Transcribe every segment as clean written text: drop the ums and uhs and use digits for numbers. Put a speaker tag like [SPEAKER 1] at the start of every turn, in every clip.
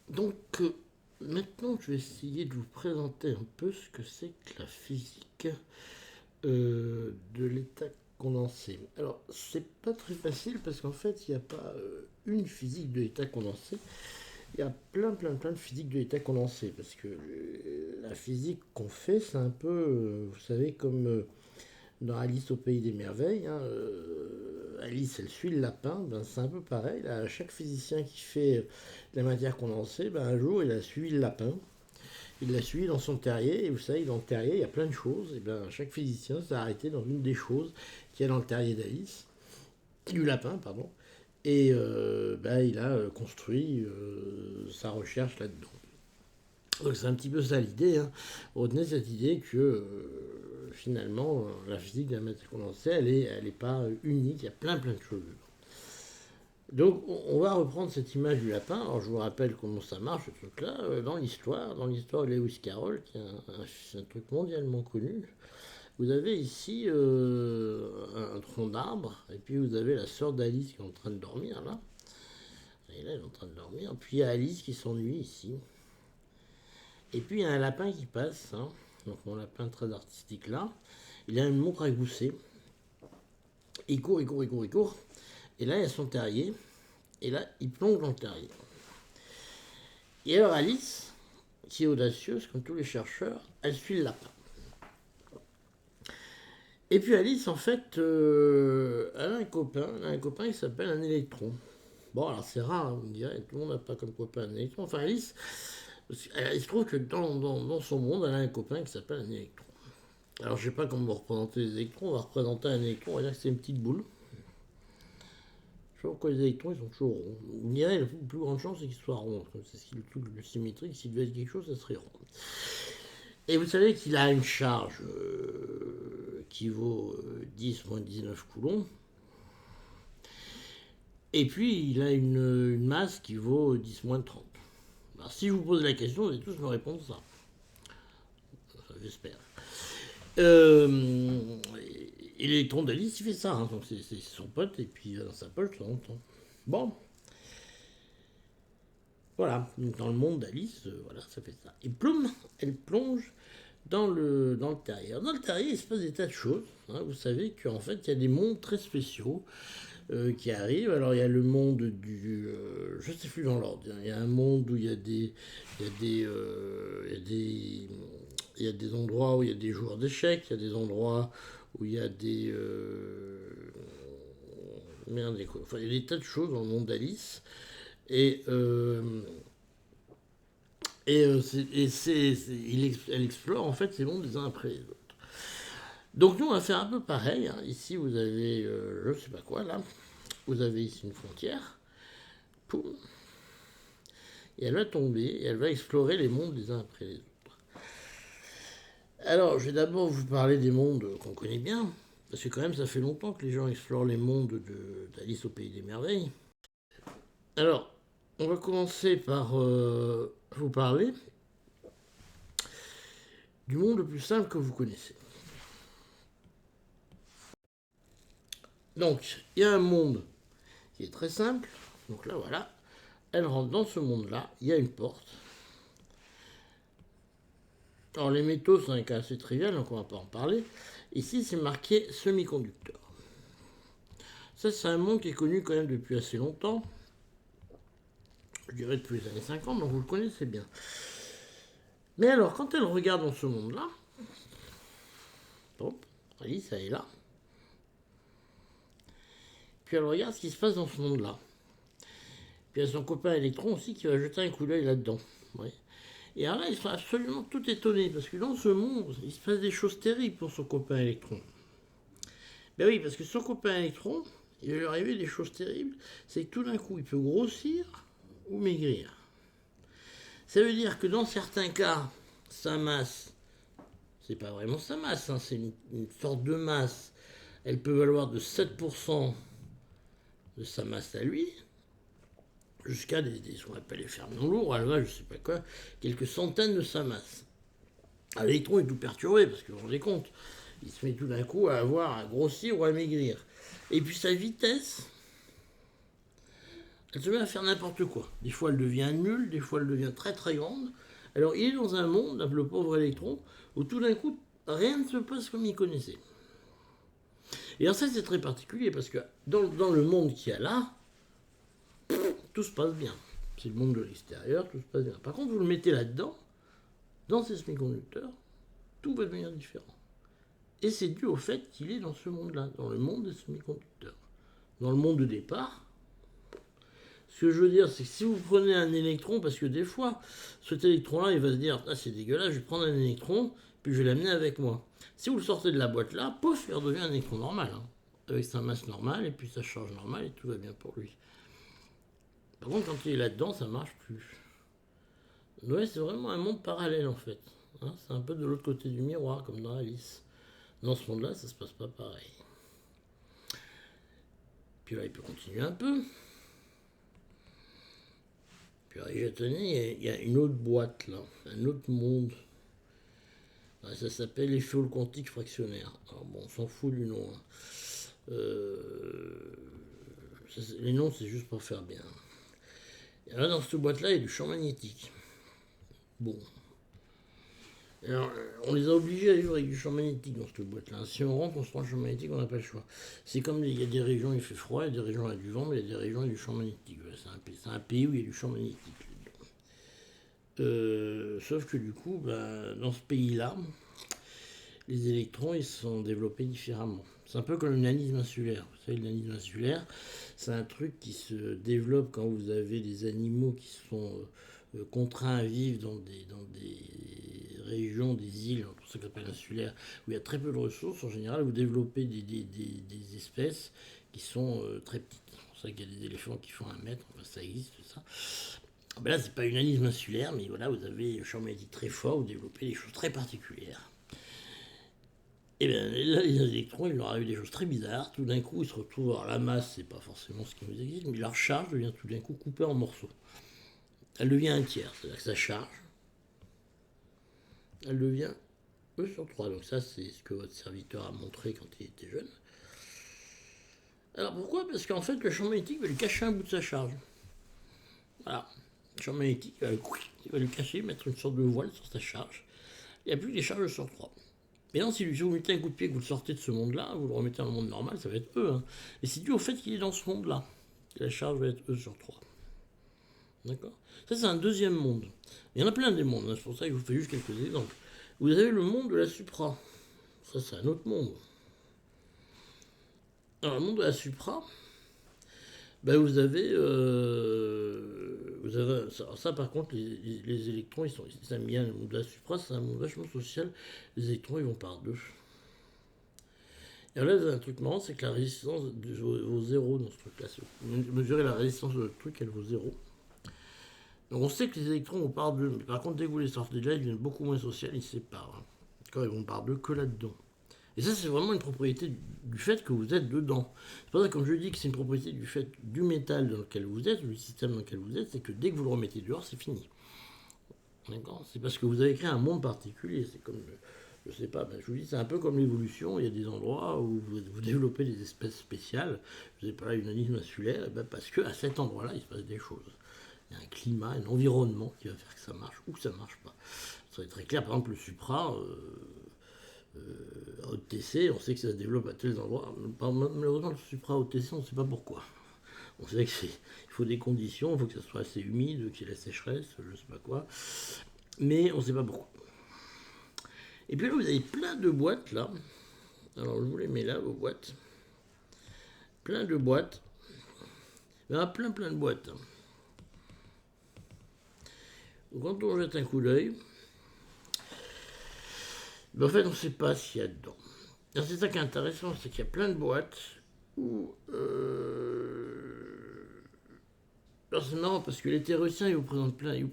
[SPEAKER 1] Donc, maintenant, je vais essayer de vous présenter un peu ce que c'est que la physique de l'état condensé. Alors, c'est pas très facile parce qu'en fait, il n'y a pas une physique de l'état condensé. Il y a plein de physique de l'état condensé. Parce que la physique qu'on fait, c'est un peu, vous savez, comme dans Alice au Pays des Merveilles. Hein, Alice, elle suit le lapin. Ben, c'est un peu pareil. Là, chaque physicien qui fait de la matière condensée, ben, un jour, il a suivi le lapin. Il l'a suivi dans son terrier, et vous savez, dans le terrier, il y a plein de choses. Et bien, chaque physicien s'est arrêté dans une des choses qu'il y a dans le terrier d'Alice, du lapin, pardon. Et ben, il a construit sa recherche là-dedans. Donc c'est un petit peu ça l'idée. Hein. Retenez cette idée que finalement, la physique de la matière condensée, elle est pas unique, il y a plein de choses. Donc on va reprendre cette image du lapin. Alors je vous rappelle comment ça marche ce truc-là dans l'histoire de Lewis Carroll, qui est un truc mondialement connu. Vous avez ici un tronc d'arbre, et puis vous avez la sœur d'Alice qui est en train de dormir là. Et là elle est en train de dormir. Puis il y a Alice qui s'ennuie ici. Et puis il y a un lapin qui passe. Hein. Donc mon lapin très artistique là. Il a une montre à gousset. Il court, il court, il court, il court. Et là il y a son terrier. Et là il plonge dans le terrier. Et alors Alice, qui est audacieuse, comme tous les chercheurs, elle suit le lapin. Et puis Alice, en fait, elle a un copain qui s'appelle un électron. Bon, alors c'est rare, hein, vous me direz, tout le monde n'a pas comme copain un électron. Enfin, Alice, il se trouve que dans son monde, elle a un copain qui s'appelle un électron. Alors, je sais pas comment représenter les électrons, on va représenter un électron, on va dire que c'est une petite boule. Je sais pas pourquoi les électrons, ils sont toujours ronds. Vous me direz, la plus grande chance, c'est qu'ils soient ronds. C'est le truc le symétrique, s'il devait être quelque chose, ça serait rond. Et vous savez qu'il a une charge qui vaut 10 moins 19 coulombs. Et puis, il a une masse qui vaut 10 moins 30. Alors, si je vous pose la question, vous allez tous me répondre ça. J'espère. Euh, et l'électron d'Alice, il fait ça. Hein. Donc, c'est son pote, et puis dans sa poche, de temps en temps. Bon. Voilà. Dans le monde d'Alice, voilà, ça fait ça. Et ploum, elle plonge dans le terrier. Dans le terrier, il se passe des tas de choses. Hein. Vous savez qu'en fait, il y a des mondes très spéciaux qui arrivent. Alors, il y a le monde du... je ne sais plus dans l'ordre. Il y a un monde où il y a des... Il y a des... il y a des... Il y a des endroits où il y a des joueurs d'échecs, il y a des endroits où il y a des... merde, quoi. Enfin, il y a des tas de choses dans le monde d'Alice. Et... elle explore en fait ces mondes les uns après les autres. Donc nous on va faire un peu pareil. Hein. Ici vous avez, je sais pas quoi là, vous avez ici une frontière, poum, et elle va tomber et elle va explorer les mondes les uns après les autres. Alors je vais d'abord vous parler des mondes qu'on connaît bien, parce que quand même ça fait longtemps que les gens explorent les mondes d'Alice au Pays des Merveilles. Alors on va commencer par vous parler du monde le plus simple que vous connaissez. Donc, il y a un monde qui est très simple. Donc là, voilà. Elle rentre dans ce monde-là. Il y a une porte. Alors, les métaux, c'est un cas assez trivial, donc on ne va pas en parler. Ici, c'est marqué semi-conducteur. Ça, c'est un monde qui est connu quand même depuis assez longtemps. Je dirais depuis les années 50, donc vous le connaissez bien. Mais alors, quand elle regarde dans ce monde-là, hop, Alice, elle est là. Puis elle regarde ce qui se passe dans ce monde-là. Puis il y a son copain électron aussi qui va jeter un coup d'œil là-dedans. Ouais. Et alors là, ils sont absolument tout étonnés, parce que dans ce monde, il se passe des choses terribles pour son copain électron. Ben oui, parce que son copain électron, il va lui arriver des choses terribles, c'est que tout d'un coup, il peut grossir ou maigrir. Ça veut dire que dans certains cas, sa masse, c'est pas vraiment sa masse, hein, c'est une sorte de masse, elle peut valoir de 7% de sa masse à lui, jusqu'à ce qu'on appelle les fermions lourds, elle va, je sais pas quoi, quelques centaines de sa masse. L'électron est tout perturbé, parce que vous vous rendez compte, il se met tout d'un coup à avoir à grossir ou à maigrir. Et puis sa vitesse, elle se met à faire n'importe quoi. Des fois, elle devient nulle, des fois, elle devient très très grande. Alors, il est dans un monde, le pauvre électron, où tout d'un coup, rien ne se passe comme il connaissait. Et en ça, c'est très particulier, parce que dans le monde qu'il y a là, tout se passe bien. C'est le monde de l'extérieur, tout se passe bien. Par contre, vous le mettez là-dedans, dans ces semi-conducteurs, tout va devenir différent. Et c'est dû au fait qu'il est dans ce monde-là, dans le monde des semi-conducteurs. Dans le monde de départ, ce que je veux dire, c'est que si vous prenez un électron, parce que des fois, cet électron-là, il va se dire, ah c'est dégueulasse, je vais prendre un électron, puis je vais l'amener avec moi. Si vous le sortez de la boîte là, pouf, il redevient un électron normal, hein, avec sa masse normale, et puis sa charge normale, et tout va bien pour lui. Par contre, quand il est là-dedans, ça marche plus. Ouais, c'est vraiment un monde parallèle en fait. Hein, c'est un peu de l'autre côté du miroir, comme dans Alice. Dans ce monde-là, ça se passe pas pareil. Puis là, il peut continuer un peu. Puis là, il y a une autre boîte là, un autre monde. Ça s'appelle les fioles quantiques fractionnaires. Alors bon, on s'en fout du nom. Hein. Les noms, c'est juste pour faire bien. Et là, dans cette boîte-là, il y a du champ magnétique. Bon. Alors, on les a obligés à vivre avec du champ magnétique dans cette boîte-là. Si on rentre, on se prend le champ magnétique, on n'a pas le choix. C'est comme il y a des régions où il fait froid, il y a des régions où il y a du vent, mais il y a des régions où il y a du champ magnétique. C'est un pays où il y a du champ magnétique. Sauf que du coup, dans ce pays-là, les électrons ils sont développés différemment. C'est un peu comme le nanisme insulaire. Vous savez, le nanisme insulaire, c'est un truc qui se développe quand vous avez des animaux qui sont contraints à vivre dans des régions, des îles, pour ça qu'on appelle insulaire, où il y a très peu de ressources. En général, vous développez des espèces qui sont très petites. C'est pour ça qu'il y a des éléphants qui font 1 mètre, enfin, ça existe, ça. Là, c'est pas une nanisme insulaire, mais voilà, vous avez un champ magnétique très fort, vous développez des choses très particulières. Et bien là, les électrons, il leur arrive des choses très bizarres. Tout d'un coup, ils se retrouvent. Alors, la masse, c'est pas forcément ce qui nous existe, mais leur charge devient tout d'un coup coupée en morceaux. Elle devient un tiers, c'est-à-dire que sa charge, elle devient E sur 3. Donc, ça, c'est ce que votre serviteur a montré quand il était jeune. Alors, pourquoi? Parce qu'en fait, le champ magnétique va lui cacher un bout de sa charge. Voilà. Le champ magnétique, il va lui cacher, mettre une sorte de voile sur sa charge. Il n'y a plus que des charges sur 3. Mais non, si vous mettez un coup de pied, que vous le sortez de ce monde-là, vous le remettez dans le monde normal, ça va être E. Hein. Et c'est dû au fait qu'il est dans ce monde-là. La charge va être E sur 3. D'accord? Ça, c'est un deuxième monde. Il y en a plein des mondes, hein. C'est pour ça que je vous fais juste quelques exemples. Vous avez le monde de la supra. Ça, c'est un autre monde. Dans le monde de la supra, vous avez ça par contre, les électrons, ils aiment bien le monde de la supra, c'est un monde vachement social. Les électrons, ils vont par deux. Et là, vous avez un truc marrant, c'est que la résistance vaut 0 dans ce truc-là. Si vous mesurez la résistance de votre truc, elle vaut 0. Donc on sait que les électrons vont par deux. Mais par contre, dès que vous les sortez de là, ils deviennent beaucoup moins sociaux, ils se séparent. Hein. Quand ils vont par deux que là-dedans. Et ça, c'est vraiment une propriété du fait que vous êtes dedans. C'est pour ça que, comme je dis, que c'est une propriété du fait du métal dans lequel vous êtes, du système dans lequel vous êtes, c'est que dès que vous le remettez dehors, c'est fini. D'accord? C'est parce que vous avez créé un monde particulier. C'est comme, je sais pas, je vous dis, c'est un peu comme l'évolution. Il y a des endroits où vous développez des espèces spéciales. Je sais pas, une nanisme insulaire, parce qu'à cet endroit-là, il se passe des choses. Il y a un climat, un environnement qui va faire que ça marche ou que ça marche pas. Ça va être très clair. Par exemple, le supra. OTC, on sait que ça se développe à tels endroits. Malheureusement, le supra OTC, on ne sait pas pourquoi. On sait qu'il faut des conditions, il faut que ça soit assez humide, qu'il y ait la sécheresse, je ne sais pas quoi. Mais on ne sait pas pourquoi. Et puis là, vous avez plein de boîtes, là. Alors, je vous les mets là, vos boîtes. Plein de boîtes. Il y en a plein de boîtes. Donc, quand on jette un coup d'œil, en fait, on ne sait pas ce qu'il y a dedans. C'est ça qui est intéressant, c'est qu'il y a plein de boîtes où... Alors c'est marrant parce que les théoriciens, ils vous présentent plein, ils vous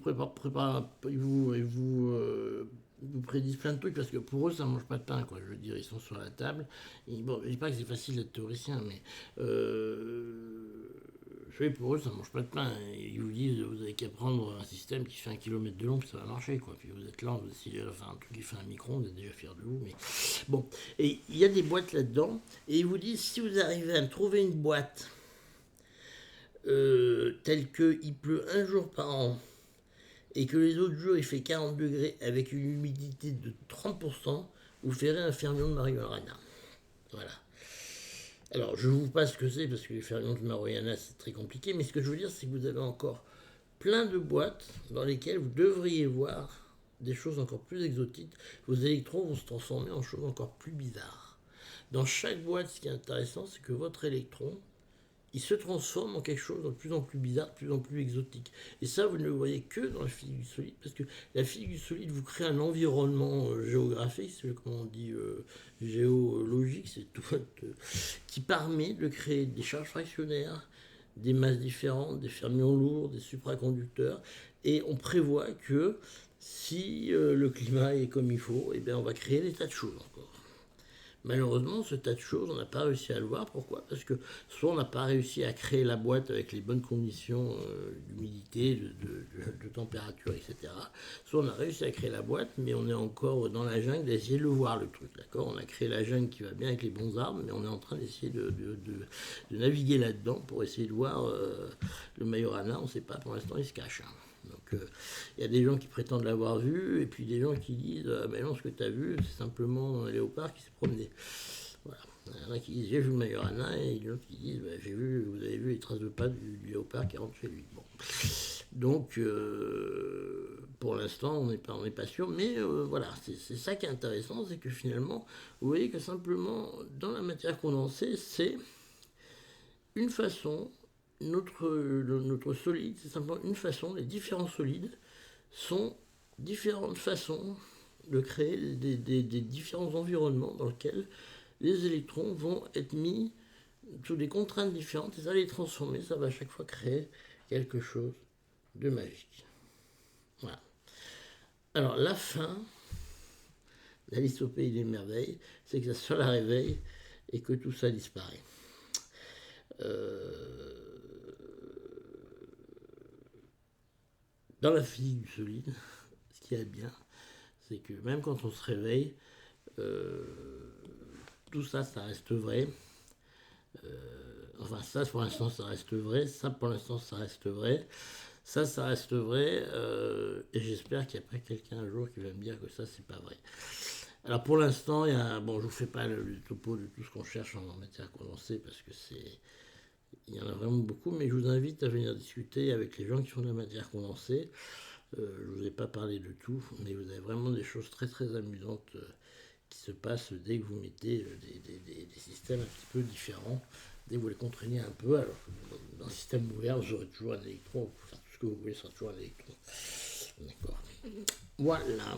[SPEAKER 1] prédisent plein de trucs parce que pour eux, ça ne mange pas de pain, quoi. Je veux dire, ils sont sur la table. Et bon, je dis pas que c'est facile d'être théoricien, mais... Vous savez, pour eux, ça ne mange pas de pain. Ils vous disent, vous avez qu'à prendre un système qui fait 1 km de long, puis ça va marcher, quoi. Puis vous êtes là, vous essayez de faire un truc qui fait un micron, vous êtes déjà fier de vous, mais... Bon, et il y a des boîtes là-dedans, et ils vous disent, si vous arrivez à me trouver une boîte tel qu'il pleut un jour par an et que les autres jours il fait 40 degrés avec une humidité de 30%, vous ferez un fermion de marijuana. Voilà. Alors, je vous passe ce que c'est, parce que les fermions de marijuana, c'est très compliqué, mais ce que je veux dire, c'est que vous avez encore plein de boîtes dans lesquelles vous devriez voir des choses encore plus exotiques. Vos électrons vont se transformer en choses encore plus bizarres. Dans chaque boîte, ce qui est intéressant, c'est que votre électron, il se transforme en quelque chose de plus en plus bizarre, de plus en plus exotique. Et ça, vous ne le voyez que dans la physique du solide, parce que la physique du solide vous crée un environnement géographique, c'est comment on dit géologique, c'est tout, qui permet de créer des charges fractionnaires, des masses différentes, des fermions lourds, des supraconducteurs, et on prévoit que si le climat est comme il faut, eh bien on va créer des tas de choses encore. Malheureusement, ce tas de choses, on n'a pas réussi à le voir. Pourquoi? Parce que soit on n'a pas réussi à créer la boîte avec les bonnes conditions d'humidité, de température, etc. Soit on a réussi à créer la boîte, mais on est encore dans la jungle d'essayer de le voir, le truc. D'accord? On a créé la jungle qui va bien avec les bons arbres, mais on est en train d'essayer de naviguer là-dedans pour essayer de voir le Majorana. On ne sait pas, pour l'instant, il se cache. Hein. Donc il y a des gens qui prétendent l'avoir vu, et puis des gens qui disent ben non, ce que tu as vu, c'est simplement un léopard qui s'est promené. Voilà. Il y en a qui disent j'ai vu le Majorana, et d'autres qui disent ben, vous avez vu les traces de pas du léopard qui rentre chez lui. Bon. Donc pour l'instant, on n'est pas sûr, mais voilà, c'est ça qui est intéressant, c'est que finalement, vous voyez que simplement dans la matière condensée, c'est une façon. Notre solide, c'est simplement une façon, les différents solides sont différentes façons de créer des différents environnements dans lesquels les électrons vont être mis sous des contraintes différentes et ça va les transformer, ça va à chaque fois créer quelque chose de magique. Voilà. Alors la fin d'Alice au pays des merveilles, c'est que ça se la réveille et que tout ça disparaît. Dans la physique du solide, ce qui est bien, c'est que même quand on se réveille, tout ça, ça reste vrai. Enfin, ça, pour l'instant, ça reste vrai. Ça, pour l'instant, ça reste vrai. Ça reste vrai. Et j'espère qu'il n'y a pas quelqu'un un jour qui va me dire que ça, c'est pas vrai. Alors, pour l'instant, bon, je vous fais pas le topo de tout ce qu'on cherche en matière condensée parce que il y en a vraiment beaucoup, mais je vous invite à venir discuter avec les gens qui font de la matière condensée. Je ne vous ai pas parlé de tout, mais vous avez vraiment des choses très très amusantes qui se passent dès que vous mettez des systèmes un petit peu différents, dès que vous les contraignez un peu. Alors, dans un système ouvert, vous aurez toujours un électron, vous pouvez faire tout ce que vous voulez, ça sera toujours un électron. D'accord. Voilà.